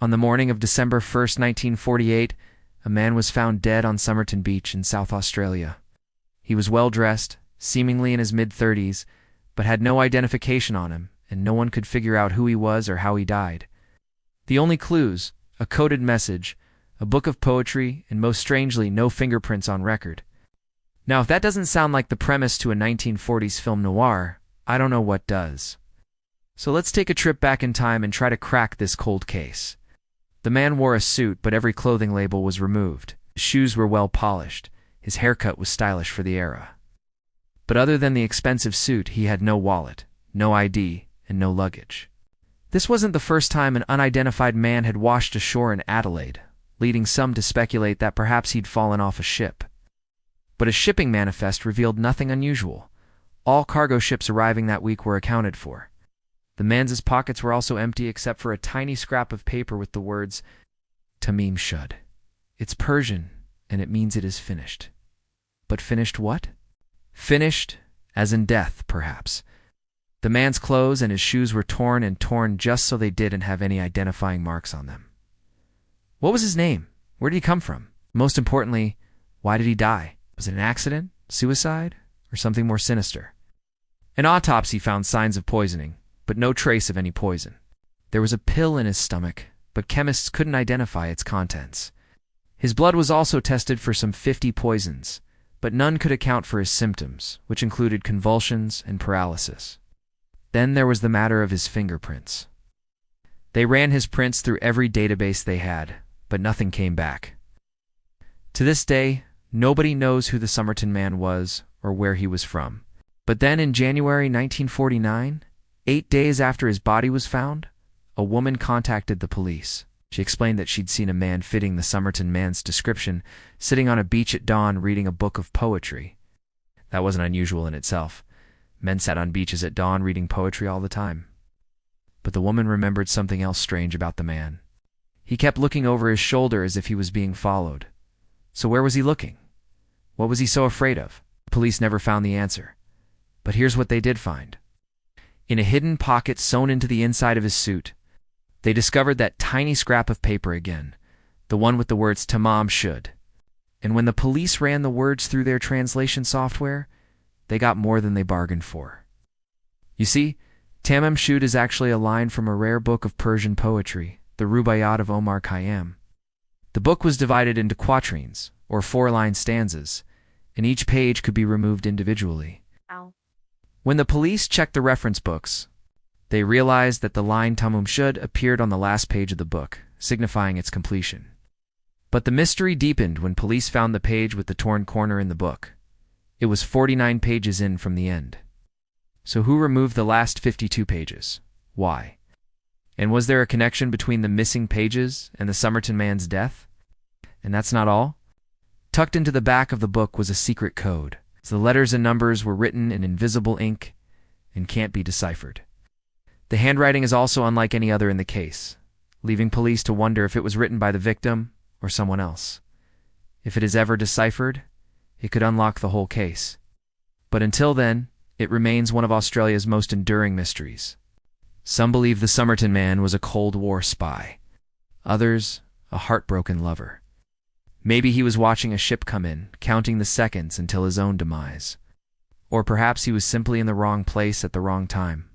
On the morning of December 1st, 1948, a man was found dead on Somerton Beach in South Australia. He was well-dressed, seemingly in his mid-30s, but had no identification on him, and no one could figure out who he was or how he died. The only clues, a coded message, a book of poetry, and most strangely, no fingerprints on record. Now, if that doesn't sound like the premise to a 1940s film noir, I don't know what does. So let's take a trip back in time and try to crack this cold case. The man wore a suit, but every clothing label was removed. His shoes were well polished. His haircut was stylish for the era. But other than the expensive suit, he had no wallet, no ID, and no luggage. This wasn't the first time an unidentified man had washed ashore in Adelaide, leading some to speculate that perhaps he'd fallen off a ship. But a shipping manifest revealed nothing unusual. All cargo ships arriving that week were accounted for. The man's pockets were also empty except for a tiny scrap of paper with the words, Tamim Shud. It's Persian, and it means it is finished. But finished what? Finished, as in death, perhaps. The man's clothes and his shoes were torn and torn just so they didn't have any identifying marks on them. What was his name? Where did he come from? Most importantly, why did he die? Was it an accident, suicide, or something more sinister? An autopsy found signs of poisoning, but no trace of any poison. There was a pill in his stomach, but chemists couldn't identify its contents. His blood was also tested for some 50 poisons, but none could account for his symptoms, which included convulsions and paralysis. Then there was the matter of his fingerprints. They ran his prints through every database they had, but nothing came back. To this day, nobody knows who the Somerton Man was or where he was from. But then in January 1949, 8 days after his body was found, a woman contacted the police. She explained that she'd seen a man fitting the Somerton Man's description, sitting on a beach at dawn reading a book of poetry. That wasn't unusual in itself. Men sat on beaches at dawn reading poetry all the time. But the woman remembered something else strange about the man. He kept looking over his shoulder as if he was being followed. So where was he looking? What was he so afraid of? The police never found the answer. But here's what they did find. In a hidden pocket sewn into the inside of his suit, they discovered that tiny scrap of paper again, the one with the words Tamam Shud. And when the police ran the words through their translation software, they got more than they bargained for. You see, Tamam Shud is actually a line from a rare book of Persian poetry, the Rubaiyat of Omar Khayyam. The book was divided into quatrains, or 4-line stanzas, and each page could be removed individually. Ow. When the police checked the reference books, they realized that the line Tamam Shud appeared on the last page of the book, signifying its completion. But the mystery deepened when police found the page with the torn corner in the book. It was 49 pages in from the end. So who removed the last 52 pages? Why? And was there a connection between the missing pages and the Somerton Man's death? And that's not all. Tucked into the back of the book was a secret code. The letters and numbers were written in invisible ink and can't be deciphered. The handwriting is also unlike any other in the case, leaving police to wonder if it was written by the victim or someone else. If it is ever deciphered, it could unlock the whole case. But until then, it remains one of Australia's most enduring mysteries. Some believe the Somerton Man was a Cold War spy. Others, a heartbroken lover. Maybe he was watching a ship come in, counting the seconds until his own demise. Or perhaps he was simply in the wrong place at the wrong time.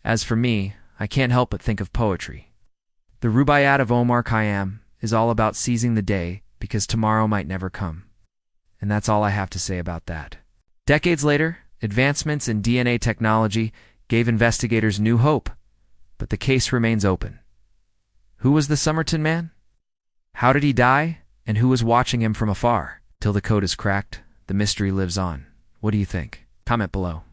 As for me, I can't help but think of poetry. The Rubaiyat of Omar Khayyam is all about seizing the day because tomorrow might never come. And that's all I have to say about that. Decades later, advancements in DNA technology gave investigators new hope, but the case remains open. Who was the Somerton Man? How did he die? And who was watching him from afar? Till the code is cracked, the mystery lives on. What do you think? Comment below.